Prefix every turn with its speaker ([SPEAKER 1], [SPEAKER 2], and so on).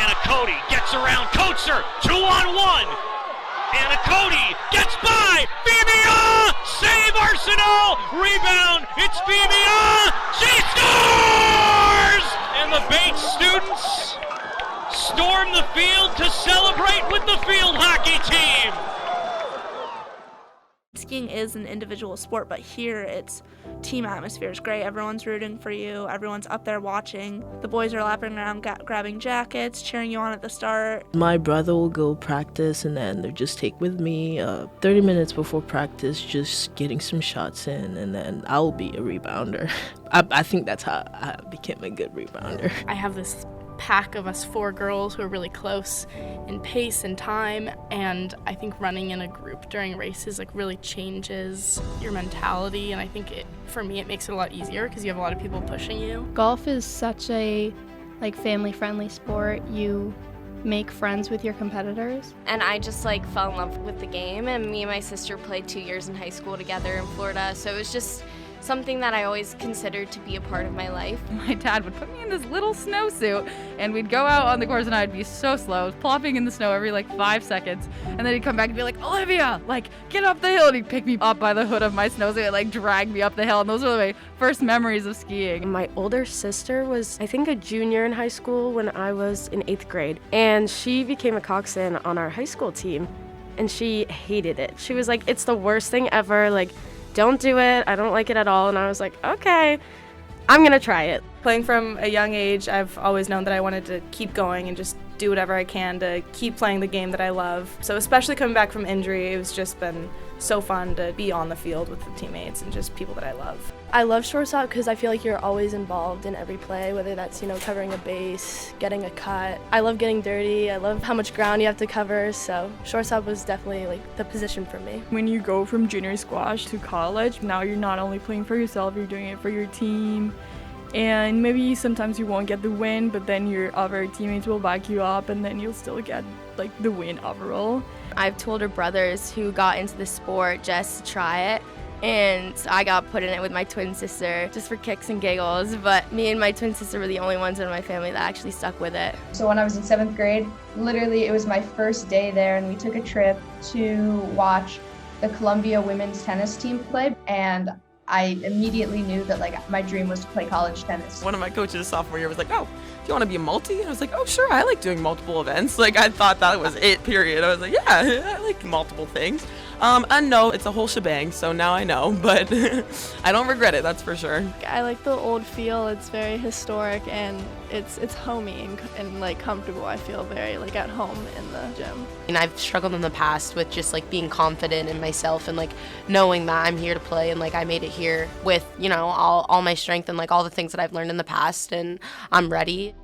[SPEAKER 1] Anna Cody gets around Coacher, 2-on-1. Anna Cody gets by. Fibia! Save Arsenal! Rebound! It's Fibia! She scores! And the Bates students storm the field to celebrate with the field hockey team.
[SPEAKER 2] Skiing is an individual sport, but here it's team atmosphere is great. Everyone's rooting for you. Everyone's up there watching. The boys are lapping around, grabbing jackets, cheering you on at the start.
[SPEAKER 3] My brother will go practice and then they'll just take with me 30 minutes before practice, just getting some shots in, and then I'll be a rebounder. I think that's how I became a good rebounder.
[SPEAKER 4] I have this pack of us 4 girls who are really close in pace and time, and I think running in a group during races really changes your mentality, and I think for me it makes it a lot easier because you have a lot of people pushing you.
[SPEAKER 5] Golf is such a family-friendly sport. You make friends with your competitors.
[SPEAKER 6] And I just fell in love with the game, and me and my sister played 2 years in high school together in Florida, so it was just something that I always considered to be a part of my life.
[SPEAKER 7] My dad would put me in this little snowsuit and we'd go out on the course and I'd be so slow, plopping in the snow every 5 seconds. And then he'd come back and be like, Olivia, get up the hill. And he'd pick me up by the hood of my snowsuit and drag me up the hill. And those were my first memories of skiing.
[SPEAKER 8] My older sister was, I think, a junior in high school when I was in 8th grade. And she became a coxswain on our high school team. And she hated it. She was like, it's the worst thing ever. Don't do it. I don't like it at all. And I was like, okay, I'm going to try it.
[SPEAKER 4] Playing from a young age, I've always known that I wanted to keep going and just do whatever I can to keep playing the game that I love. So especially coming back from injury, it's just been so fun to be on the field with the teammates and just people that I love.
[SPEAKER 9] I love shortstop because I feel like you're always involved in every play, whether that's, covering a base, getting a cut. I love getting dirty. I love how much ground you have to cover, so shortstop was definitely the position for me.
[SPEAKER 10] When you go from junior squash to college, now you're not only playing for yourself, you're doing it for your team. And maybe sometimes you won't get the win, but then your other teammates will back you up and then you'll still get the win overall.
[SPEAKER 5] I have 2 older brothers who got into the sport just to try it. And I got put in it with my twin sister just for kicks and giggles, but me and my twin sister were the only ones in my family that actually stuck with it.
[SPEAKER 11] So when I was in 7th grade, literally it was my first day there, and we took a trip to watch the Columbia women's tennis team play, and I immediately knew that my dream was to play college tennis.
[SPEAKER 12] One of my coaches sophomore year was like, oh, do you want to be a multi? And I was like, oh, sure, I like doing multiple events. I thought that was it, period. I was like, yeah, I like multiple things. And no, it's a whole shebang, so now I know, but I don't regret it, that's for sure.
[SPEAKER 9] I like the old feel. It's very historic and it's homey and comfortable. I feel very at home in the gym.
[SPEAKER 13] And I've struggled in the past with just being confident in myself and knowing that I'm here to play and I made it here with all my strength and all the things that I've learned in the past, and I'm ready.